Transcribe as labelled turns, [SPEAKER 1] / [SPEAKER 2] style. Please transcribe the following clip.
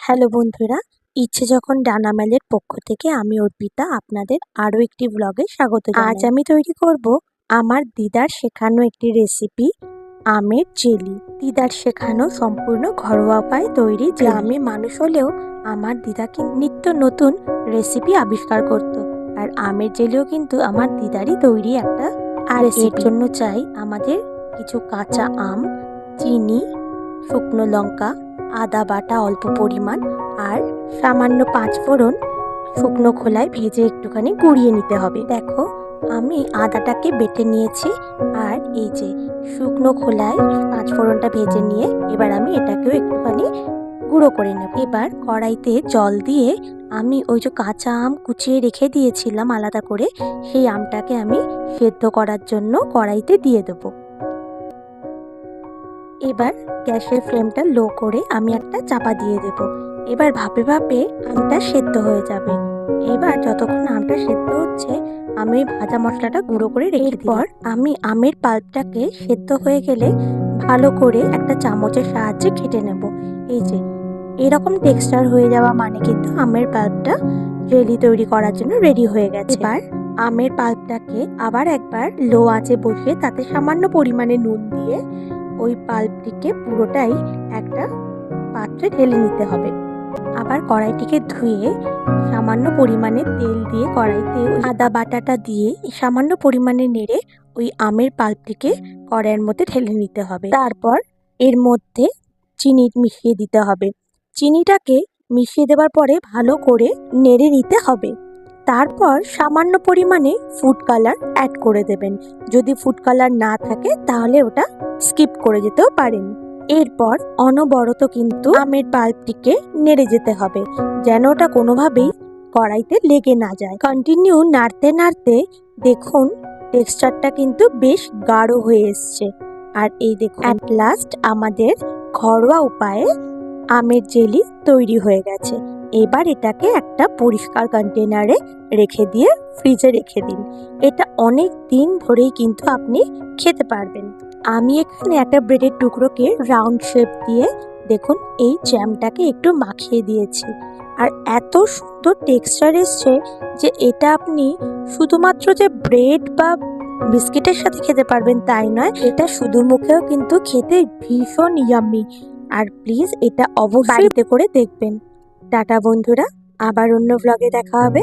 [SPEAKER 1] Hello বন্ধুরা, ইচ্ছে যখন ডানা মেলের পক্ষ থেকে আমি অর্পিতা আপনাদের আরও একটি ব্লগে স্বাগত জানাই। আজ আমি তৈরি করব আমার দিদার শেখানো একটি রেসিপি, আমের জেলি। দিদার শেখানো সম্পূর্ণ ঘরোয়া উপায়ে তৈরি গ্রামে মানুষ হলেও আমার দিদাকে নিত্য নতুন রেসিপি আবিষ্কার করত। আর আমের জেলিও কিন্তু আমার দিদারই তৈরি একটা। আর এর জন্য চাই আমাদের কিছু কাঁচা আম, চিনি, শুকনো লঙ্কা, আদা বাটা অল্প পরিমাণ, আর সামান্য 5 ফোড়ন শুকনো খোলায় ভেজে একটুখানি গুঁড়িয়ে নিতে হবে। দেখো আমি আদাটাকে বেটে নিয়েছি, আর এই যে শুকনো খোলায় 5 ফোড়নটা ভেজে নিয়ে এবার আমি এটাকেও একটুখানি গুঁড়ো করে নেব। এবার কড়াইতে জল দিয়ে আমি ওই যে কাঁচা আম কুচিয়ে রেখে দিয়েছিলাম আলাদা করে, সেই আমটাকে আমি সেদ্ধ করার জন্য কড়াইতে দিয়ে দেবো। এবার গ্যাসের ফ্লেমটা লো করে আমি একটা চাপা দিয়ে দেব। এবার ভাপে ভাপে আমটা সেদ্ধ হয়ে যাবে। এবার যতক্ষণ আমটা সেদ্ধ হচ্ছে আমি ভাজা মশলাটা গুঁড়ো করে রেখে দিই। আমি আমের পাল্পটাকে সেদ্ধ হয়ে গেলে ভালো করে একটা চামচের সাহায্যে ঘেটে নেব। এই যে এরকম টেক্সচার হয়ে যাওয়া মানে কিন্তু আমের পাল্পটা জেলি তৈরি করার জন্য রেডি হয়ে গেছে। এবার আমের পাল্পটাকে আবার একবার লো আঁচে বসিয়ে তাতে সামান্য পরিমাণে নুন দিয়ে ওই পাল্পটিকে পুরোটাই একটা পাত্রে ঢেলে নিতে হবে। আবার কড়াইটিকে ধুয়ে সামান্য পরিমাণে তেল দিয়ে কড়াইতে আদা বাটাটা দিয়ে সামান্য পরিমাণে নেড়ে ওই আমের পাল্পটিকে কড়াইয়ের মধ্যে ঢেলে নিতে হবে। তারপর এর মধ্যে চিনি মিশিয়ে দিতে হবে। চিনিটাকে মিশিয়ে দেওয়ার পরে ভালো করে নেড়ে নিতে হবে। তারপর সামান্য পরিমাণে ফুড কালার অ্যাড করে দেবেন। যদি ফুড কালার না থাকে তাহলে ওটা স্কিপ করে যেতেও পারেন। এরপর অনবরত কিন্তু আমের পাল্পটিকে নেড়ে যেতে হবে, যেন ওটা কোনোভাবেই কড়াইতে লেগে না যায়। কন্টিনিউ নাড়তে নাড়তে দেখুন টেক্সচারটা কিন্তু বেশ গাঢ় হয়ে এসছে। আর এই দেখুন অ্যাট লাস্ট আমাদের ঘরোয়া উপায়ে আমের জেলি তৈরি হয়ে গেছে। এবার এটাকে একটা পরিষ্কার কন্টেনারে রেখে দিয়ে ফ্রিজে রেখে দিন। এটা অনেক দিন ধরেই কিন্তু আপনি খেতে পারবেন। আমি এখানে একটা ব্রেডের টুকরোকে রাউন্ড শেপ দিয়ে দেখুন এই জ্যামটাকে একটু মাখিয়ে দিয়েছি। আর এত সুন্দর টেক্সচার এসছে যে এটা আপনি শুধুমাত্র যে ব্রেড বা বিস্কিটের সাথে খেতে পারবেন তাই নয়, এটা শুধু মুখেও কিন্তু খেতে ভীষণ ইয়াম্মি। আর প্লিজ এটা অবশ্যই বাড়িতে করে দেখবেন। টাটা বন্ধুরা, আবার অন্য ভ্লগে দেখা হবে।